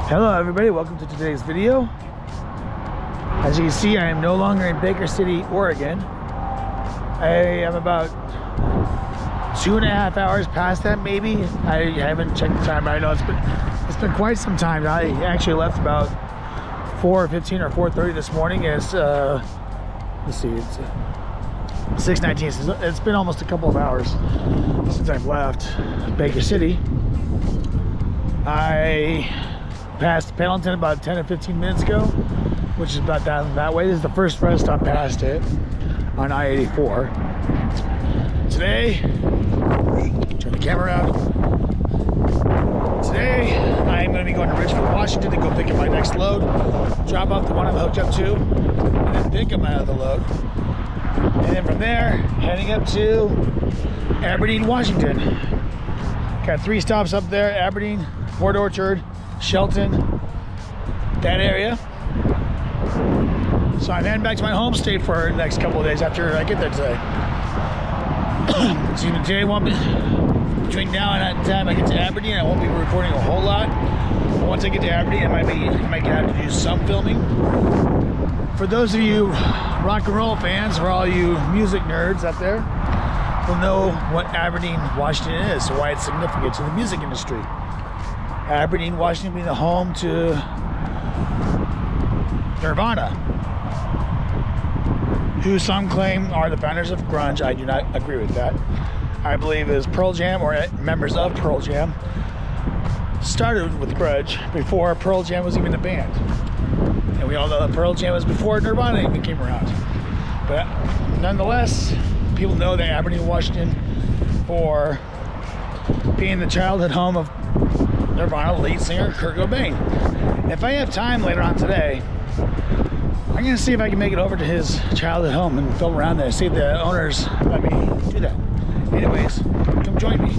Hello everybody, welcome to today's video. As you can see, I am no longer in Baker City, Oregon. I am about 2.5 hours past that, maybe. I haven't checked the time, but I know it's been quite some time. I actually left about 4:15 or 4:30 this morning. It's let's see, it's 6:19. So it's been almost a couple of hours since I've left Baker City. I passed Pendleton about 10 or 15 minutes ago, which is about that way. This is the first rest stop past it on I-84. Today, turn the camera out. Today, I am going to be going to Richfield, Washington to go pick up my next load, drop off the one I'm hooked up to, and then pick up my other load. And then from there, heading up to Aberdeen, Washington. Got 3 stops up there: Aberdeen, Port Orchard, Shelton, that area. So I'm heading back to my home state for the next couple of days after I get there today. So today won't be, between now and the time I get to Aberdeen, I won't be recording a whole lot. But once I get to Aberdeen, I might have to do some filming. For those of you rock and roll fans, for all you music nerds out there, will know what Aberdeen, Washington is, why it's significant to the music industry. Aberdeen, Washington being the home to Nirvana, who some claim are the founders of grunge. I do not agree with that. I believe it was Pearl Jam, or members of Pearl Jam, started with grunge before Pearl Jam was even a band. And we all know that Pearl Jam was before Nirvana even came around. But nonetheless, people know that Aberdeen, Washington for being the childhood home of Nirvana lead singer Kurt Cobain. If I have time later on today, I'm going to see if I can make it over to his childhood home and film around there, see if the owners let me do that. Anyways, come join me.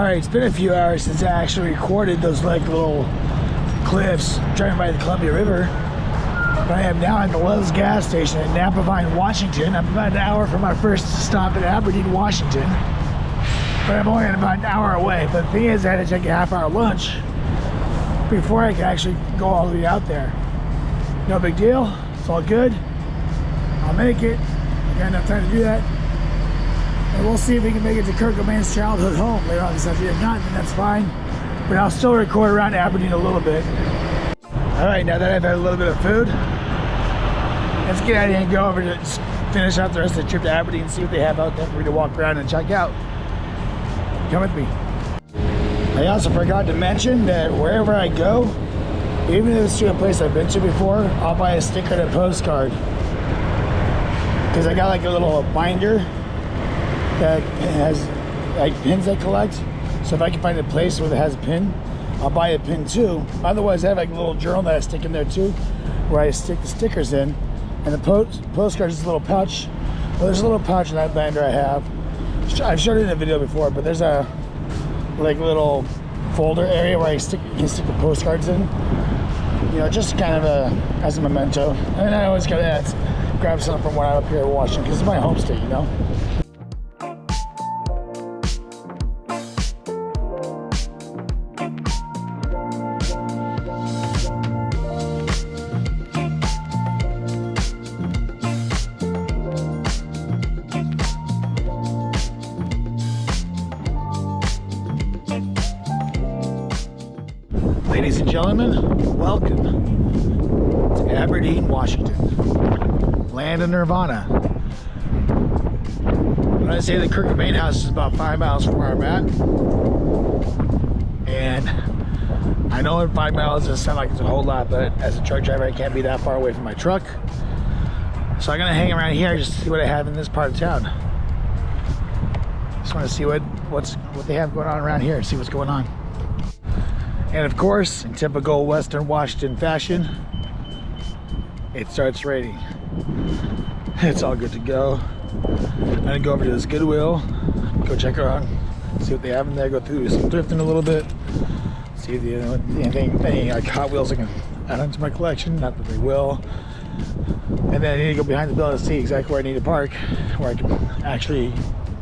Alright, it's been a few hours since I actually recorded those like little cliffs driving by the Columbia River. But I am now at the Lowe's gas station in Aberdeen, Washington. I'm about an hour from our first stop in Aberdeen, Washington. But I'm only about an hour away. But the thing is, I had to take a half-hour lunch before I could actually go all the way out there. No big deal. It's all good. I'll make it. I got enough time to do that. And we'll see if we can make it to Kurt Cobain's childhood home later on this afternoon. If not, then that's fine. But I'll still record around Aberdeen a little bit. Alright, now that I've had a little bit of food, let's get out of here and go over to finish out the rest of the trip to Aberdeen and see what they have out there for me to walk around and check out. Come with me. I also forgot to mention that wherever I go, even if it's to a place I've been to before, I'll buy a sticker and a postcard. Because I got like a little binder that has like pins I collect. So if I can find a place where it has a pin, I'll buy a pin too. Otherwise, I have like a little journal that I stick in there too, where I stick the stickers in. And the postcard is a little pouch. Well, there's a little pouch in that binder I have. I've showed it in a video before, but there's a like little folder area where you can stick the postcards in. You know, just kind of as a memento. And I always gotta grab something from when I'm up here in Washington, because it's my home state, you know. Ladies and gentlemen, welcome to Aberdeen, Washington, land of Nirvana. When I say the Kurt Cobain house is about 5 miles from where I'm at, and I know in 5 miles doesn't sound like it's a whole lot, but as a truck driver, I can't be that far away from my truck. So I'm gonna hang around here just to see what I have in this part of town. Just want to see what they have going on around here, see what's going on. And of course, in typical Western Washington fashion, it starts raining. It's all good to go. I'm gonna go over to this Goodwill, go check around, see what they have in there, go through some thrifting a little bit, see if any like Hot Wheels I can add onto my collection, not that they will. And then I need to go behind the building to see exactly where I need to park, where I can actually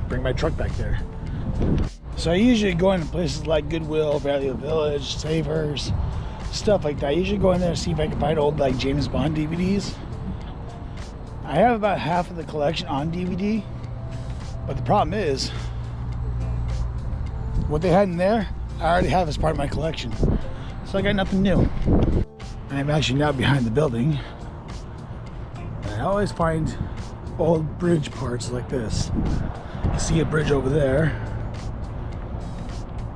bring my truck back there. So I usually go into places like Goodwill, Value Village, Savers, stuff like that. I usually go in there and see if I can find old like James Bond DVDs. I have about half of the collection on DVD, but the problem is, what they had in there, I already have as part of my collection. So I got nothing new. I'm actually now behind the building. And I always find old bridge parts like this. You can see a bridge over there.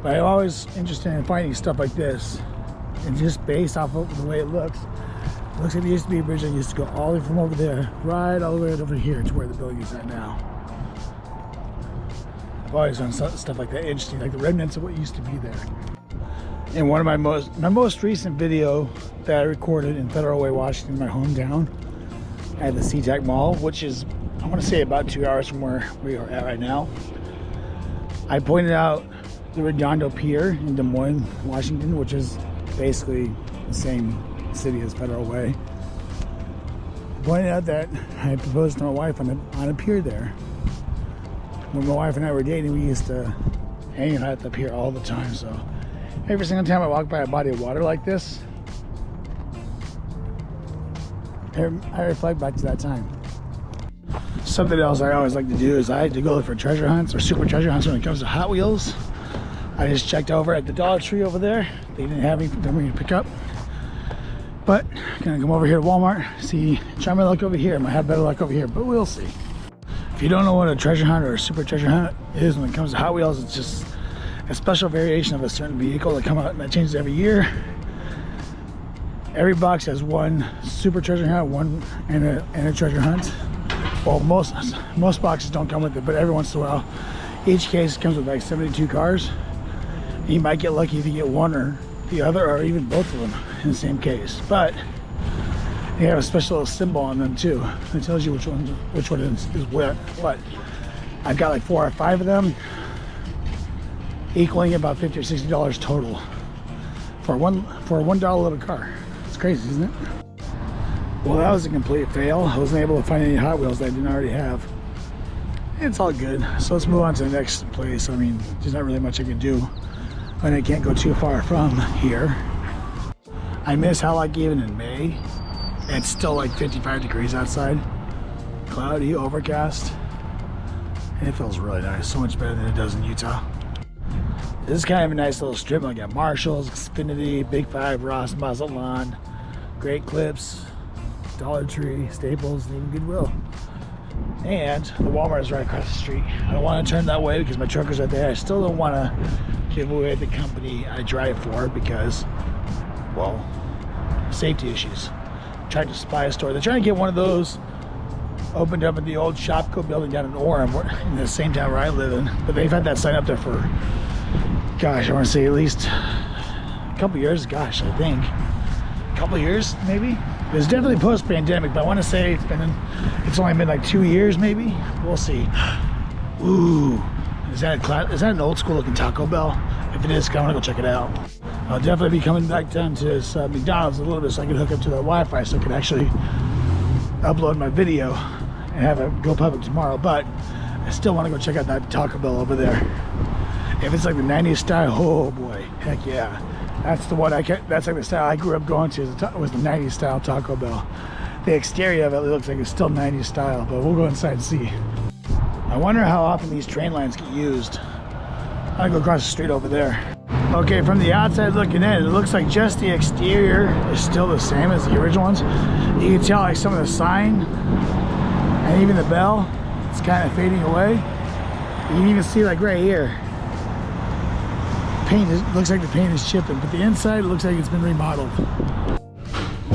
But I'm always interested in finding stuff like this, and just based off of the way it looks like there used to be a bridge that used to go all the way from over there, right all the way over here to where the building is at now. I've always done stuff like that interesting, like the remnants of what used to be there. In one of my most recent video that I recorded in Federal Way, Washington, my hometown, at the SeaTac Mall, which is, I want to say, about 2 hours from where we are at right now, I pointed out the Redondo Pier in Des Moines, Washington, which is basically the same city as Federal Way. I pointed out that I proposed to my wife on a pier there. When my wife and I were dating, we used to hang out at the pier all the time. So every single time I walk by a body of water like this, I reflect back to that time. Something else I always like to do is I like to go look for treasure hunts or super treasure hunts when it comes to Hot Wheels. I just checked over at the Dollar Tree over there. They didn't have anything for me to pick up. But I'm gonna come over here to Walmart, try my luck over here. I might have better luck over here, but we'll see. If you don't know what a treasure hunt or a super treasure hunt is when it comes to Hot Wheels, it's just a special variation of a certain vehicle that comes out and that changes every year. Every box has one super treasure hunt, one and a treasure hunt. Well, most boxes don't come with it, but every once in a while, each case comes with like 72 cars. You might get lucky if you get one or the other, or even both of them in the same case. But they have a special little symbol on them too. It tells you which one is what. I've got like 4 or 5 of them. equaling about $50 or $60 total for a $1 little car. It's crazy, isn't it? Well, that was a complete fail. I wasn't able to find any Hot Wheels that I didn't already have. It's all good. So let's move on to the next place. I mean, there's not really much I can do when I can't go too far from here. I miss how, like, even in May, it's still like 55 degrees outside. Cloudy, overcast. And it feels really nice. So much better than it does in Utah. This is kind of a nice little strip. I got Marshalls, Xfinity, Big Five, Ross, Mazatlan, Great Clips, Dollar Tree, Staples, and even Goodwill. And the Walmart is right across the street. I don't want to turn that way because my truck is right there. I still don't want to give away the company I drive for because, well, safety issues. Tried to spy a store. They're trying to get one of those opened up at the old Shopco building down in Orem, in the same town where I live in. But they've had that sign up there for, gosh, I want to say at least a couple years. Gosh, I think a couple years maybe. It was definitely post-pandemic, but I want to say it's only been like 2 years maybe. We'll see. Ooh, is that an old school looking Taco Bell? If it is, I want to go check it out. I'll definitely be coming back down to this McDonald's a little bit so I can hook up to the Wi-Fi so I can actually upload my video and have it go public tomorrow. But I still want to go check out that Taco Bell over there. If it's like the 90s style, oh boy, heck yeah. That's the one that's like the style I grew up going to, was the 90s style Taco Bell. The exterior of it looks like it's still 90s style, but we'll go inside and see. I wonder how often these train lines get used. I go across the street over there. Okay, from the outside looking in, it looks like just the exterior is still the same as the original ones. You can tell like some of the sign and even the bell, it's kind of fading away. You can even see like right here, looks like the paint is chipping, but the inside looks like it's been remodeled.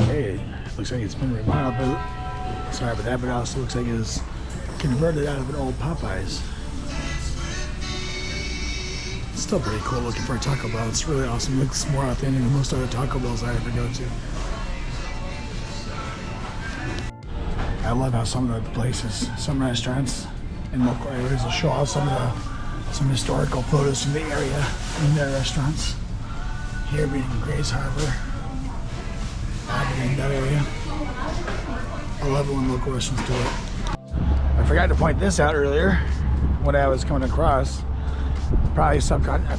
Hey, it looks like it's been remodeled, but sorry about that, but it also looks like it was converted out of an old Popeyes. It's still pretty cool looking for a Taco Bell. It's really awesome. It looks more authentic than most other Taco Bells I ever go to. I love how some of the places, some restaurants in local areas will show off some historical photos from the area in their restaurants. Here being Grays Harbor, Aberdeen, that area. I love it when local restaurants do it. I forgot to point this out earlier when I was coming across. I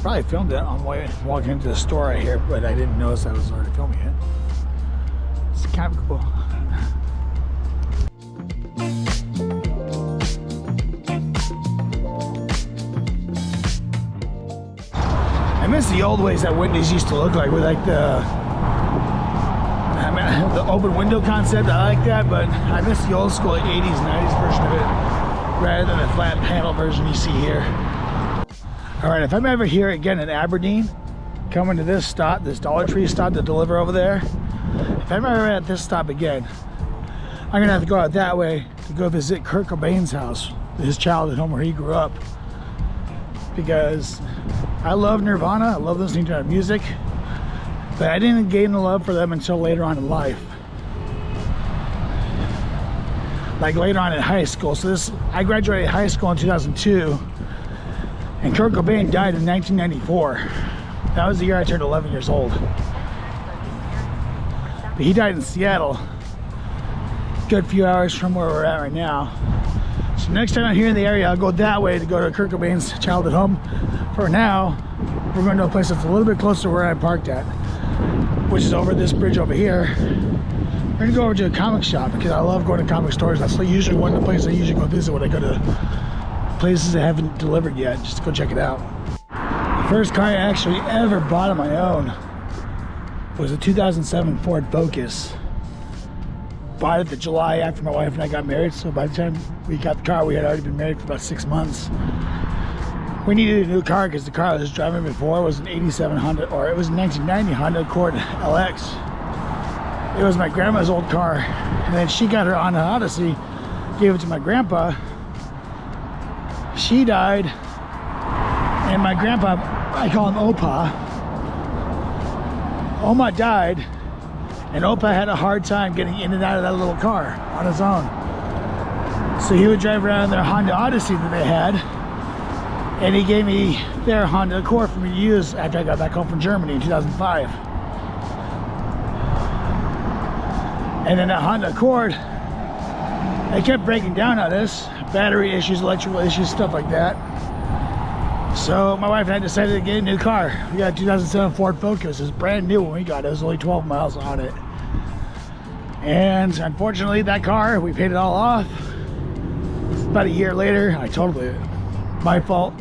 probably filmed it on walking into the store right here, but I didn't notice I was already filming it. It's kind of cool. I miss the old ways that Wendy's used to look like with like the open window concept. I like that, but I miss the old school 80s, 90s version of it rather than the flat panel version you see here. All right, if I'm ever here again in Aberdeen, coming to this stop, this Dollar Tree stop to deliver over there, if I'm ever at this stop again, I'm gonna have to go out that way to go visit Kurt Cobain's house, his childhood home where he grew up. Because I love Nirvana, I love listening to their music, but I didn't gain the love for them until later on in life. Like later on in high school. So I graduated high school in 2002, and Kurt Cobain died in 1994. That was the year I turned 11 years old. But he died in Seattle, a good few hours from where we're at right now. So next time I'm here in the area, I'll go that way to go to Kurt Cobain's childhood home. For now, we're going to a place that's a little bit closer to where I parked at, which is over this bridge over here. We're going to go over to a comic shop because I love going to comic stores. That's usually one of the places I usually go visit when I go to places that haven't delivered yet, just to go check it out. The first car I actually ever bought on my own was a 2007 Ford Focus. Bought it the July after my wife and I got married, so by the time we got the car, we had already been married for about 6 months. We needed a new car because the car I was driving before was an 87 Honda, or it was a 1990 Honda Accord LX. It was my grandma's old car, and then she got her Honda Odyssey, gave it to my grandpa. She died, and my grandpa, I call him Opa. Oma died, and Opa had a hard time getting in and out of that little car on his own. So he would drive around in their Honda Odyssey that they had, And he gave me their Honda Accord for me to use after I got back home from Germany in 2005. And then that Honda Accord, it kept breaking down on us. Battery issues, electrical issues, stuff like that. So my wife and I decided to get a new car. We got a 2007 Ford Focus. It was brand new when we got it. It was only 12 miles on it. And unfortunately, that car, we paid it all off. About a year later, I totaled it. My fault.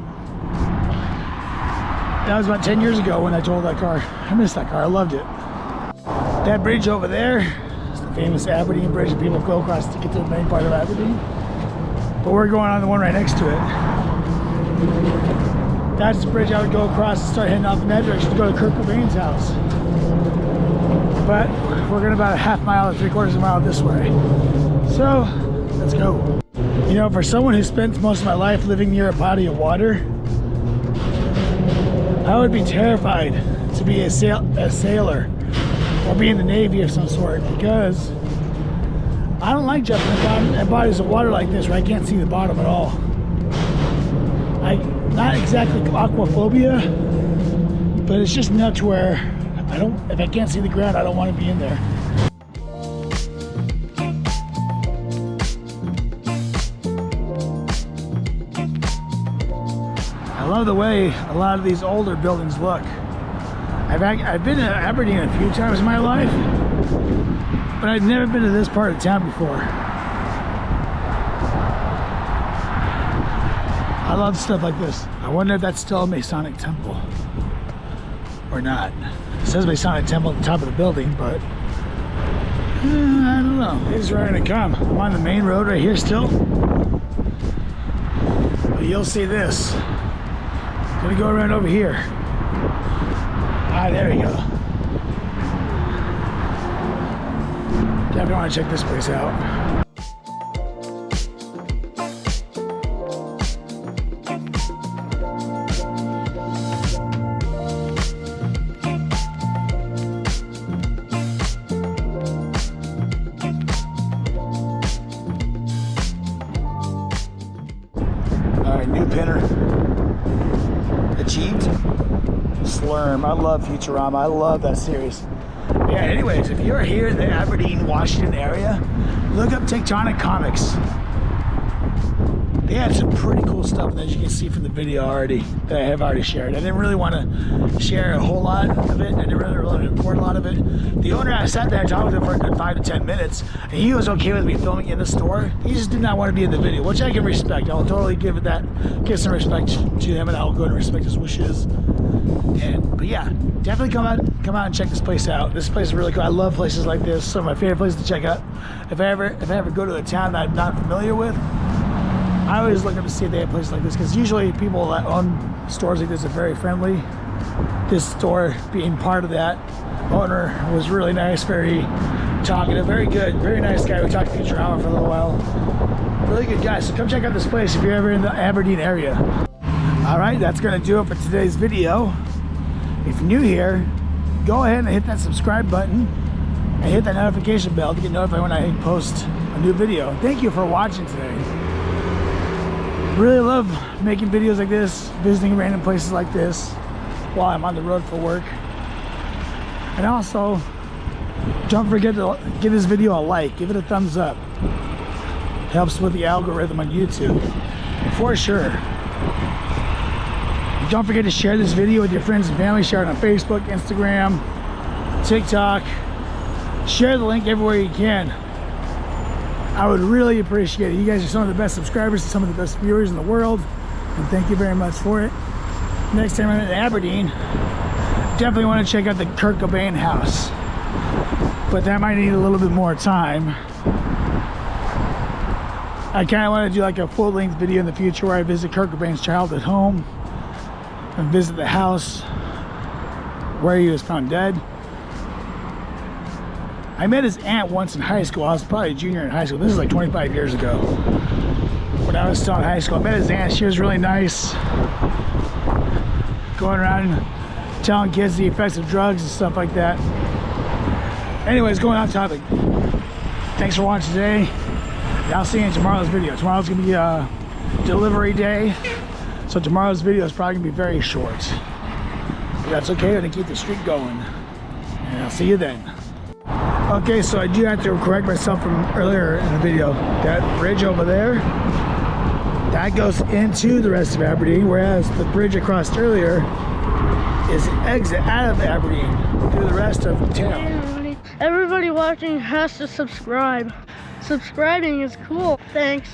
That was about 10 years ago when I totaled that car. I missed that car. I loved it. That bridge over there is the famous Aberdeen Bridge that people go across to get to the main part of Aberdeen. But we're going on the one right next to it. That's the bridge I would go across and start heading off in that direction to go to Kurt Cobain's house. But we're going about a half mile to 3/4 of a mile this way. So, let's go. You know, for someone who spent most of my life living near a body of water, I would be terrified to be a sailor or be in the Navy of some sort, because I don't like jumping in bodies of water like this where I can't see the bottom at all. Not exactly aquaphobia, but it's just enough to where if I can't see the ground, I don't want to be in there. I love the way a lot of these older buildings look. I've been to Aberdeen a few times in my life, but I've never been to this part of town before. I love stuff like this. I wonder if that's still a Masonic temple or not. It says Masonic temple at the top of the building, but I don't know. It's ready to come. I'm on the main road right here still. But you'll see this. I'm gonna go around over here. Ah, there we go. Definitely want to check this place out. New pinner achieved. Slurm. I love Futurama. I love that series. Yeah, anyways, if you're here in the Aberdeen, Washington area, look up Tectonic Comics. They had some pretty cool stuff, as you can see from the video already, that I have already shared. I didn't really want to share a whole lot of it. I didn't really want to record a lot of it. The owner, I sat there and talked with him for a good 5 to 10 minutes, and he was okay with me filming in the store. He just did not want to be in the video, which I can respect. I'll totally give some respect to him, and I'll go and respect his wishes. But yeah, definitely come out and check this place out. This place is really cool. I love places like this. Some of my favorite places to check out. If I ever go to a town that I'm not familiar with, I always look up to see if they have places like this, because usually people that own stores like this are very friendly. This store, being part of that, owner was really nice, very talkative, very good, very nice guy. We talked to Futurama for a little while. Really good guy. So come check out this place if you're ever in the Aberdeen area. All right, that's going to do it for today's video. If you're new here, go ahead and hit that subscribe button and hit that notification bell to get notified when I post a new video. Thank you for watching today. Really love making videos like this, visiting random places like this while I'm on the road for work. And also, don't forget to give this video a like, give it a thumbs up. Helps with the algorithm on YouTube, for sure. Don't forget to share this video with your friends and family. Share it on Facebook, Instagram, TikTok. Share the link everywhere you can. I would really appreciate it. You guys are some of the best subscribers and some of the best viewers in the world, and thank you very much for it. Next time I'm in Aberdeen, definitely want to check out the Kurt Cobain house, but that might need a little bit more time. I kind of want to do like a full-length video in the future where I visit Kurt Cobain's childhood home and visit the house where he was found dead. I met his aunt once in high school. I was probably a junior in high school. This is like 25 years ago. When I was still in high school, I met his aunt. She was really nice. Going around telling kids the effects of drugs and stuff like that. Anyways, going on topic. Thanks for watching today. And I'll see you in tomorrow's video. Tomorrow's gonna be a delivery day. So So tomorrow's video is probably gonna be very short. But that's okay, I'm gonna keep the streak going. And I'll see you then. Okay, so I do have to correct myself from earlier in the video. That bridge over there, that goes into the rest of Aberdeen, whereas the bridge I crossed earlier is the exit out of Aberdeen through the rest of town. Everybody watching has to subscribe. Subscribing is cool. Thanks.